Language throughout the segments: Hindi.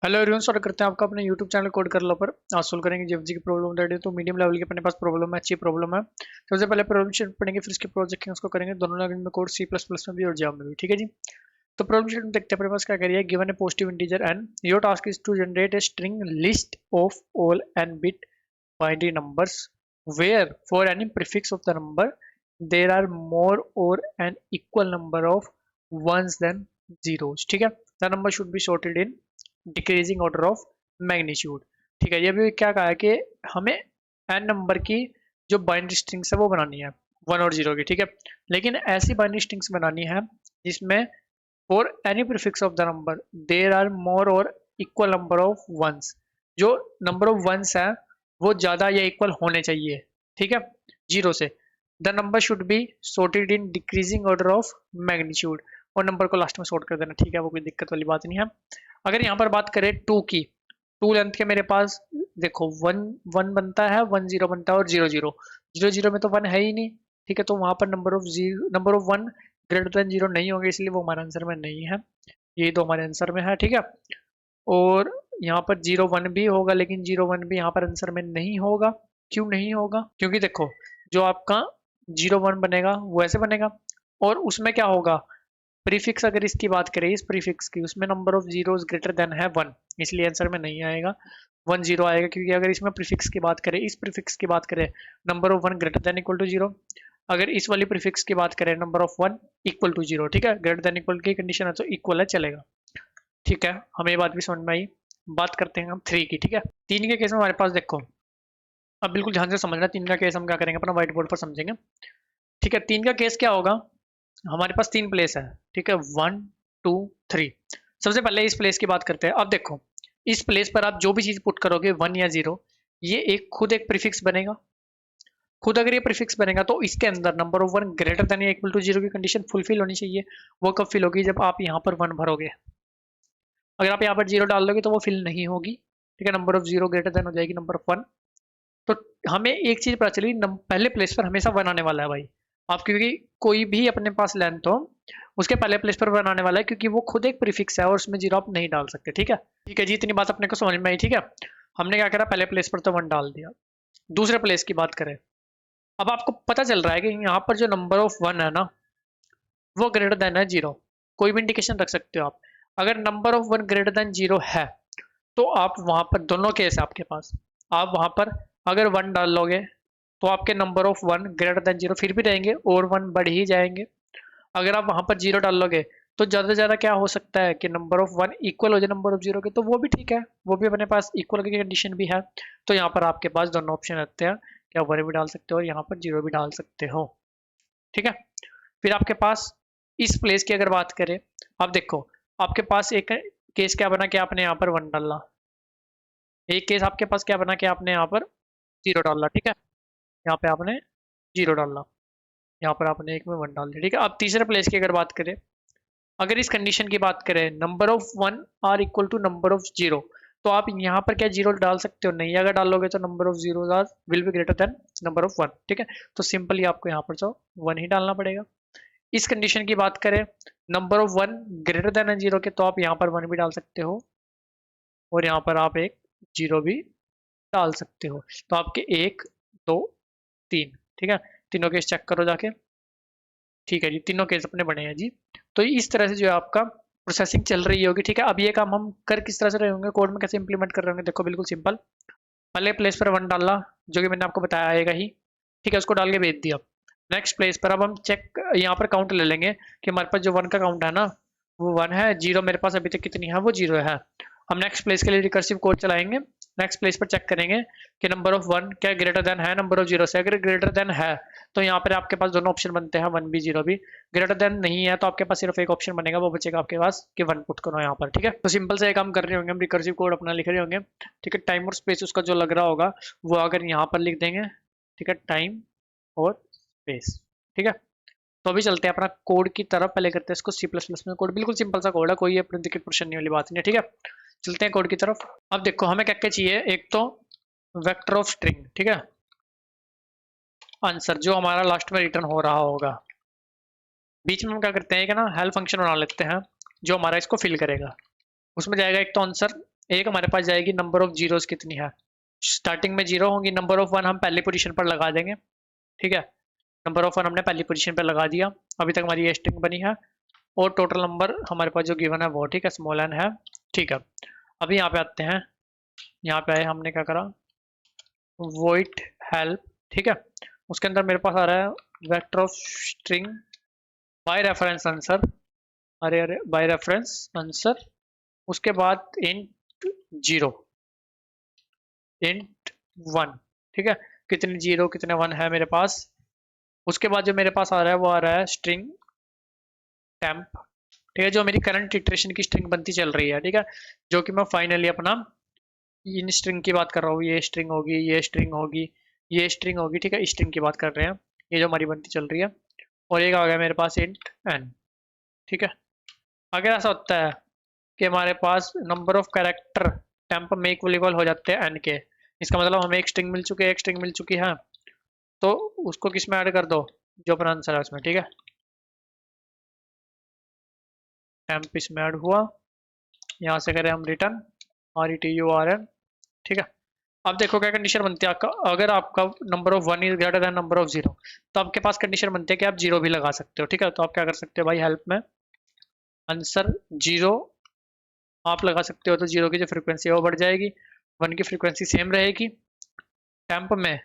हेलो एवरीवन, स्वागत करते हैं आपका अपने यूट्यूब चैनल कोड कर लो पर। आज सोल्व करेंगे जीएफजी की प्रॉब्लम दैट है। तो मीडियम लेवल की अपने पास प्रॉब्लम है, अच्छी प्रॉब्लम है। सबसे पहले प्रॉब्लम शीट पढ़ेंगे, फिर इसके प्रोजेक्ट उसको करेंगे। दोनों लैंग्वेज में कोड सी प्लस प्लस में भी और जावा में भी, ठीक है जी। तो प्रॉब्लम शीट में देखते हैं अपने पास क्या करिए। Given a positive integer n, your task is to generate a string list of all n bit binary numbers where for any prefix of the number there are more or an equal number of ones than zeros. ठीक है, the number should be sorted in decreasing order of magnitude. ठीक है, ये भी क्या कहा है कि हमें एन नंबर की जो बाइनरी स्ट्रिंग्स है वो बनानी है, वन और जीरो की। ठीक है, लेकिन ऐसी बाइनरी स्ट्रिंग्स बनानी है जिसमें for any prefix of the number there are more और इक्वल नंबर ऑफ वंस, जो नंबर ऑफ वंस है वो ज्यादा या इक्वल होने चाहिए। ठीक है, जीरो से। The number should be sorted in decreasing order of magnitude, और नंबर को लास्ट में सॉर्ट कर देना। ठीक है, वो कोई दिक्कत वाली बात नहीं है। अगर यहाँ पर बात करें टू की, टू लेंथ के मेरे पास देखो वन वन बनता है, वन जीरो बनता है और जीरो जीरो। जीरो जीरो में तो वन है ही नहीं। ठीक है, तो वहां पर number of one greater than zero नहीं होंगे, इसलिए वो हमारे आंसर में नहीं है। ये तो हमारे आंसर में है। ठीक है, और यहाँ पर जीरो वन भी होगा, लेकिन जीरो वन भी यहाँ पर आंसर में नहीं होगा। क्यों नहीं होगा? क्योंकि देखो जो आपका जीरो वन बनेगा वो ऐसे बनेगा, और उसमें क्या होगा, प्रीफिक्स अगर इसकी बात करें, इस प्रीफिक्स की, उसमें number of zeros greater than है वन, इसलिए आंसर में नहीं आएगा, वन जीरो आएगा। क्योंकि अगर इसमें प्रीफिक्स की बात करें, इस प्रीफिक्स की बात करें, number of one greater than equal to zero. अगर इस वाली प्रीफिक्स की बात करें, number of one equal to zero. ठीक है, ग्रेटर देन इक्वल की कंडीशन है तो इक्वल है, चलेगा। ठीक है, हमें ये बात भी समझ में आई। बात करते हैं हम थ्री की। ठीक है, तीन के केस में हमारे पास देखो, अब बिल्कुल ध्यान से समझना, तीन का केस हम क्या करेंगे अपना व्हाइट बोर्ड पर समझेंगे। ठीक है, तीन का केस क्या होगा, हमारे पास तीन प्लेस है। ठीक है, वन टू थ्री। सबसे पहले इस प्लेस की बात करते हैं। अब देखो इस प्लेस पर आप जो भी चीज पुट करोगे, वन या जीरो, ये एक खुद एक प्रीफिक्स बनेगा। खुद अगर ये प्रीफिक्स बनेगा तो इसके अंदर number of one greater then या इक्वल टू जीरो की कंडीशन फुलफिल होनी चाहिए। वो कब फिल होगी, जब आप यहाँ पर वन भरोगे। अगर आप यहाँ पर जीरो डाल दोगे तो वो फिल नहीं होगी। ठीक है, number of zero greater than हो जाएगी नंबर ऑफ वन। तो हमें एक चीज पता चली, पहले प्लेस पर हमेशा वन आने वाला है भाई। आप क्योंकि कोई भी अपने पास लेंथ हो, उसके पहले प्लेस पर वन आने वाला है, क्योंकि वो खुद एक प्रीफिक्स है और उसमें जीरो आप नहीं डाल सकते। ठीक है, ठीक है जी, इतनी बात अपने को समझ में आई। ठीक है, हमने क्या करा, पहले प्लेस पर तो वन डाल दिया। दूसरे प्लेस की बात करें, अब आपको पता चल रहा है कि यहाँ पर जो नंबर ऑफ वन है ना, वो ग्रेटर देन है जीरो। कोई भी इंडिकेशन रख सकते हो आप। अगर number of one greater than zero है तो आप वहां पर, दोनों केस है आपके पास, आप वहां पर अगर वन डाल लोगे तो आपके number of one greater than zero फिर भी रहेंगे और वन बढ़ ही जाएंगे। अगर आप वहां पर जीरो डाल लोगे तो ज्यादा से ज्यादा क्या हो सकता है कि नंबर ऑफ वन इक्वल हो जाए नंबर ऑफ जीरो के, तो वो भी ठीक है, वो भी अपने पास इक्वल की कंडीशन भी है। तो यहाँ पर आपके पास दोनों ऑप्शन रहते हैं कि आप वन भी डाल सकते हो और यहाँ पर जीरो भी डाल सकते हो। ठीक है, फिर आपके पास इस प्लेस की अगर बात करें, आप देखो आपके पास एक केस क्या बना कि आपने यहाँ पर वन डाला, एक केस आपके पास क्या बना कि आपने यहाँ पर जीरो डाला। ठीक है, यहाँ पे आपने जीरो डाला, यहाँ पर आपने एक में वन डाल दिया। ठीक है, अब तीसरे प्लेस की अगर बात करें, अगर इस कंडीशन की बात करें, number of one are equal to number of zero, तो आप यहाँ पर क्या जीरो डाल सकते हो? नहीं, अगर डालोगे तो number of zero will be greater than number of one. ठीक है, तो सिंपली आपको यहाँ पर जो वन ही डालना पड़ेगा। इस कंडीशन की बात करें, number of one greater than zero के, तो आप यहाँ पर वन भी डाल सकते हो और यहाँ पर आप एक जीरो भी डाल सकते हो। तो आपके एक, दो, तीन। ठीक है, तीनों केस चेक करो जाके। ठीक है जी, तीनों केस अपने बने हैं जी। तो इस तरह से जो है आपका प्रोसेसिंग चल रही होगी। ठीक है, अब ये काम हम कर किस तरह से रहे होंगे, कोड में कैसे इंप्लीमेंट कर रहे होंगे, देखो बिल्कुल सिंपल। पहले प्लेस पर वन डाला, जो कि मैंने आपको बताया आएगा ही। ठीक है, उसको डाल के भेज दिया। नेक्स्ट प्लेस पर अब हम चेक, यहाँ पर काउंट ले लेंगे कि हमारे पास जो वन का काउंट है ना वो वन है, जीरो मेरे पास अभी तक कितनी है, वो जीरो है। हम नेक्स्ट प्लेस के लिए रिकर्सिव कोड चलाएंगे। नेक्स्ट प्लेस पर चेक करेंगे कि नंबर ऑफ वन क्या ग्रेटर देन है नंबर ऑफ जीरो से। अगर ग्रेटर देन है तो यहाँ पर आपके पास दोनों ऑप्शन बनते हैं, वन भी जीरो भी। ग्रेटर देन नहीं है तो आपके पास सिर्फ एक ऑप्शन बनेगा, वो बचेगा आपके पास कि वन पुट करो यहाँ पर। ठीक है, तो सिंपल से एक काम कर रहे होंगे हम, रिकर्सिव कोड अपना लिख रहे होंगे। ठीक है, टाइम और स्पेस उसका जो लग रहा होगा वो अगर यहाँ पर लिख देंगे। ठीक है, टाइम और स्पेस। ठीक है, तो अभी चलते हैं अपना कोड की तरफ। पहले करते हैं इसको सी प्लस प्लस में कोड, बिल्कुल सिंपल सा कोड है, कोई अपने दिक्कत परेशानी वाली बात नहीं है। ठीक है, चलते हैं कोड की तरफ। अब देखो हमें क्या क्या चाहिए, एक तो वेक्टर ऑफ स्ट्रिंग। ठीक है, आंसर जो हमारा लास्ट में रिटर्न हो रहा होगा। बीच में हम क्या करते हैं कि ना हेल्प फंक्शन बना लेते हैं जो हमारा इसको फिल करेगा। उसमें जाएगा एक तो आंसर, एक हमारे पास जाएगी नंबर ऑफ जीरोस कितनी है, स्टार्टिंग में जीरो होंगी, नंबर ऑफ वन हम पहली पोजीशन पर लगा देंगे, ठीक है। नंबर ऑफ वन हमने पहली पोजीशन पर लगा दिया, अभी तक हमारी ये स्ट्रिंग बनी है, और टोटल नंबर हमारे पास जो गिवन है वो, ठीक है, स्मॉल एन है, ठीक है। अभी यहाँ पे आते हैं, यहाँ पे आए, हमने क्या करा, वॉइड हेल्प, ठीक है। उसके अंदर मेरे पास आ रहा है vector of string by reference answer, अरे अरे बाय रेफरेंस आंसर, उसके बाद इंट जीरो, इंट वन, ठीक है। कितने जीरो कितने वन है मेरे पास। उसके बाद जो मेरे पास आ रहा है वो आ रहा है स्ट्रिंग टेम्प, ठीक है, जो मेरी करंट इटरेशन की स्ट्रिंग बनती चल रही है, ठीक है, जो कि मैं फाइनली अपना इन स्ट्रिंग की बात कर रहा हूँ, ये स्ट्रिंग होगी, ये स्ट्रिंग होगी, ये स्ट्रिंग होगी, ठीक है, इस स्ट्रिंग की बात कर रहे हैं, ये जो हमारी बनती चल रही है। और एक आ गया मेरे पास इंट एन, ठीक है। अगर ऐसा होता है कि हमारे पास नंबर ऑफ कैरेक्टर टेम्प में इक्वल हो जाते हैं एन के, इसका मतलब हमें एक स्ट्रिंग मिल चुकी है, एक स्ट्रिंग मिल चुकी है, तो उसको किस में ऐड कर दो, जो अपना आंसर है उसमें, ठीक है। टेम्प इसमें ऐड हुआ, यहाँ से करें हम रिटर्न RETURN, ठीक है। अब देखो क्या कंडीशन बनती है आपका, अगर आपका number of one is greater than number of zero, तो आपके पास कंडीशन बनती है कि आप जीरो भी लगा सकते हो, ठीक है। तो आप क्या कर सकते हो भाई, हेल्प में आंसर जीरो आप लगा सकते हो, तो जीरो की जो फ्रीक्वेंसी है वो बढ़ जाएगी, वन की फ्रीक्वेंसी सेम रहेगी, टैंप में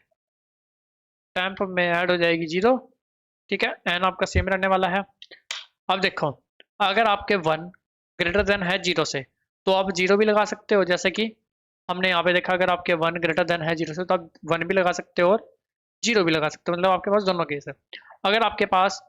ऐड हो जाएगी जीरो, ठीक है, एन आपका सेम रहने वाला है। अब देखो, अगर आपके वन ग्रेटर देन है जीरो से, तो आप जीरो भी लगा सकते हो, जैसे कि हमने यहाँ पे देखा, अगर आपके वन ग्रेटर देन है जीरो से, तो आप वन भी लगा सकते हो और जीरो भी लगा सकते हो, मतलब आपके पास दोनों केस है। अगर आपके पास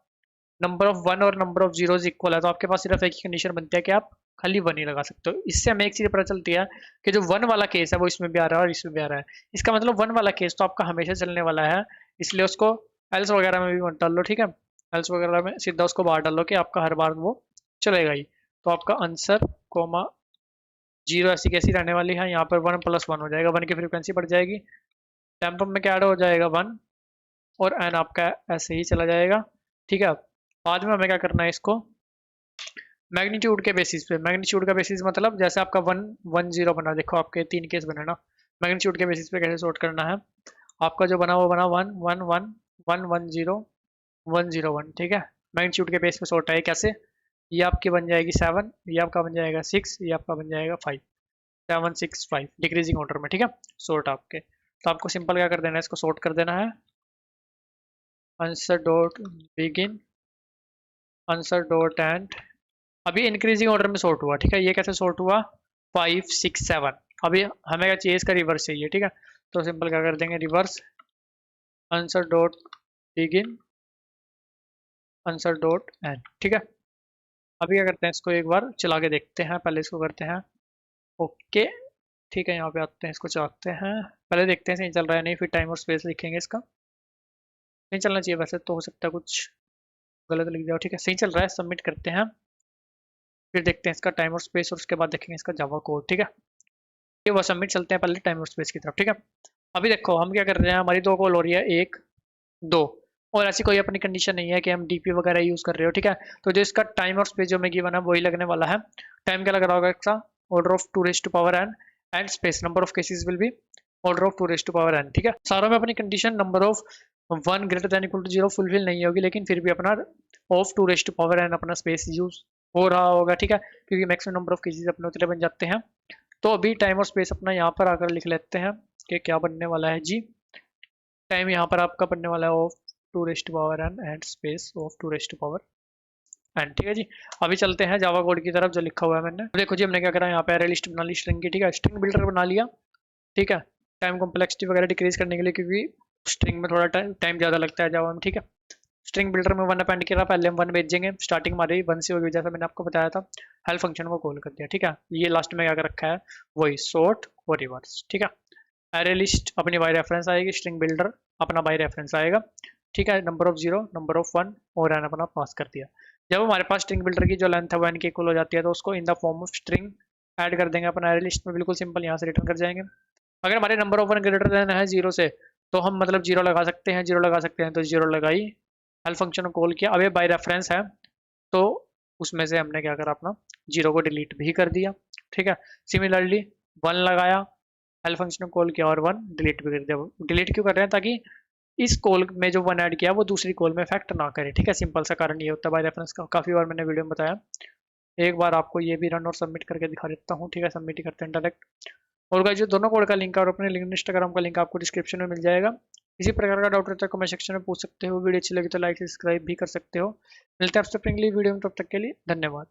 नंबर ऑफ वन और नंबर ऑफ जीरोज इक्वल है, तो आपके पास सिर्फ एक ही कंडीशन बनती है कि आप खाली वन ही लगा सकते हो। इससे हमें एक चीज पता चलती है कि जो वन वाला केस है वो इसमें भी आ रहा है और इसमें भी आ रहा है, इसका मतलब वन वाला केस तो आपका हमेशा चलने वाला है, इसलिए उसको एल्स वगैरह में भी मत डाल लो, ठीक है, एल्स वगैरह में सीधा उसको बाहर डालो कि आपका हर बार वो चलेगा ही। तो आपका आंसर कोमा जीरो ऐसी कैसी रहने वाली है, यहाँ पर वन प्लस वन हो जाएगा, वन की फ्रीक्वेंसी बढ़ जाएगी, टेम्पम में क्या ऐड हो जाएगा वन, और एन आपका ऐसे ही चला जाएगा, ठीक है। बाद में हमें क्या करना है, इसको मैग्नीट्यूड के बेसिस पे, मैग्नीट्यूड का बेसिस मतलब जैसे आपका वन वन जीरो बना, देखो आपके तीन केस बने ना, मैग्नीट्यूड के बेसिस पे कैसे सॉर्ट करना है, आपका जो बना वो बना one one one one one zero one zero one, ठीक है। मैग्नीट्यूड के बेस पे सॉर्ट है कैसे, ये आपकी बन जाएगी सेवन, ये आपका बन जाएगा सिक्स, ये आपका बन जाएगा फाइव, 7 6 5 डिक्रीजिंग ऑर्डर में, ठीक है, सॉर्ट आपके। तो आपको सिंपल क्या कर देना है, इसको सॉर्ट कर देना है, answer dot begin answer dot and, अभी इंक्रीजिंग ऑर्डर में सॉर्ट हुआ, ठीक है। ये कैसे सॉर्ट हुआ, 5 6 7, अभी हमें क्या चाहिए, इसका रिवर्स चाहिए, ठीक है। तो सिंपल क्या कर देंगे, reverse answer dot begin answer dot and, ठीक है। अभी क्या करते हैं, इसको एक बार चला के देखते हैं, पहले इसको करते हैं ओके, ठीक है। यहाँ पे आते हैं, इसको चलाते हैं, पहले देखते हैं सही चल रहा है नहीं, फिर टाइम और स्पेस लिखेंगे, इसका नहीं चलना चाहिए वैसे तो, हो सकता है कुछ गलत लिख जाओ, ठीक है, सही चल रहा है, सबमिट करते हैं, फिर देखते हैं इसका टाइम और स्पेस, और उसके बाद देखेंगे इसका जावा कोड, ठीक है। ये वो सबमिट, चलते हैं पहले टाइम और स्पेस की तरफ, ठीक है। अभी देखो हम क्या कर रहे हैं, हमारी दो कॉल हो रही है, एक दो, और ऐसी कोई अपनी कंडीशन नहीं है कि हम डीपी वगैरह यूज कर रहे हो, ठीक है। तो जो इसका टाइम और स्पेस जो मैं गिवन है वही लगने वाला है। टाइम क्या लग रहा होगा इसका, order of 2 raised to power n, and space number of cases will be order of 2 raised to power n, ठीक है। सारों में अपनी condition number of one greater than equal to zero fulfil नहीं होगी, लेकिन फिर भी अपना of 2 raised to power n अपना स्पेस यूज हो रहा होगा, ठीक है, क्योंकि मैक्सिमम नंबर ऑफ केसेस अपने उतने बन जाते हैं। तो अभी टाइम और स्पेस अपना यहाँ पर आकर लिख लेते हैं कि क्या बनने वाला है जी, टाइम यहाँ पर आपका बनने वाला है of 2 raised to power n and space of 2 raised to power n, ठीक है जी। अभी चलते हैं जावा कोड की तरफ जो लिखा हुआ है मैंने, देखो जी हमने क्या करा, यहाँ पे अरे लिस्ट बना ली स्ट्रिंग की, ठीक है, स्ट्रिंग बिल्डर बना लिया, ठीक है, टाइम कॉम्प्लेक्सिटी वगैरह डिक्रीज करने के लिए, क्योंकि स्ट्रिंग में थोड़ा टाइम ज़्यादा लगता है जावा में, ठीक है। स्ट्रिंग बिल्डर में वन अपेंड किया, पहले हम वन भेजेंगे, स्टार्टिंग हमारी वन से होगी, जैसा मैंने आपको बताया था, हेल्प फंक्शन को कॉल कर दिया, ठीक है। ये लास्ट में क्या कर रखा है, वही सॉर्ट और रिवर्स, ठीक है। एरे लिस्ट अपनी बाय रेफरेंस आएगी, स्ट्रिंग बिल्डर अपना बाय रेफरेंस आएगा, ठीक है, number of zero number of one और एन अपना पास कर दिया। जब हमारे पास स्ट्रिंग बिल्डर की जो लेंथ है वो एन की इक्वल हो जाती है, तो उसको in the form of string add कर देंगे अपना एरे लिस्ट में, बिल्कुल सिंपल, यहाँ से रिटर्न कर जाएंगे। अगर हमारे number of one greater then है जीरो से, तो हम मतलब जीरो लगा सकते हैं, जीरो लगा सकते हैं, तो जीरो लगाई, हेल्प फंक्शन को कॉल किया, अब ये बाय रेफरेंस है, तो उसमें से हमने क्या करा, अपना जीरो को डिलीट भी कर दिया, ठीक है। सिमिलरली वन लगाया, हेल्प फंक्शन को कॉल किया और वन डिलीट भी कर दिया। डिलीट क्यों कर रहे हैं? ताकि इस कॉल में जो वन ऐड किया वो दूसरी कॉल में इफेक्ट ना करे, ठीक है। सिंपल सा कारण ये होता है बाय रेफरेंस का, काफी बार मैंने वीडियो में बताया। एक बार आपको ये भी रन और सबमिट करके दिखा देता हूँ, ठीक है। सबमिट ही करते हैं डायरेक्ट। और गाइस जो दोनों कोड का लिंक है और अपने लिंक इंस्टाग्राम का लिंक आपको डिस्क्रिप्शन में मिल जाएगा। इसी प्रकार का डाउट रहता है कमेंट सेक्शन में पूछ सकते हो। वीडियो अच्छी लगी तो लाइक सब्सक्राइब भी कर सकते हो। मिलते हैं आपसे अपनी अगली वीडियो में, तब तक के लिए धन्यवाद।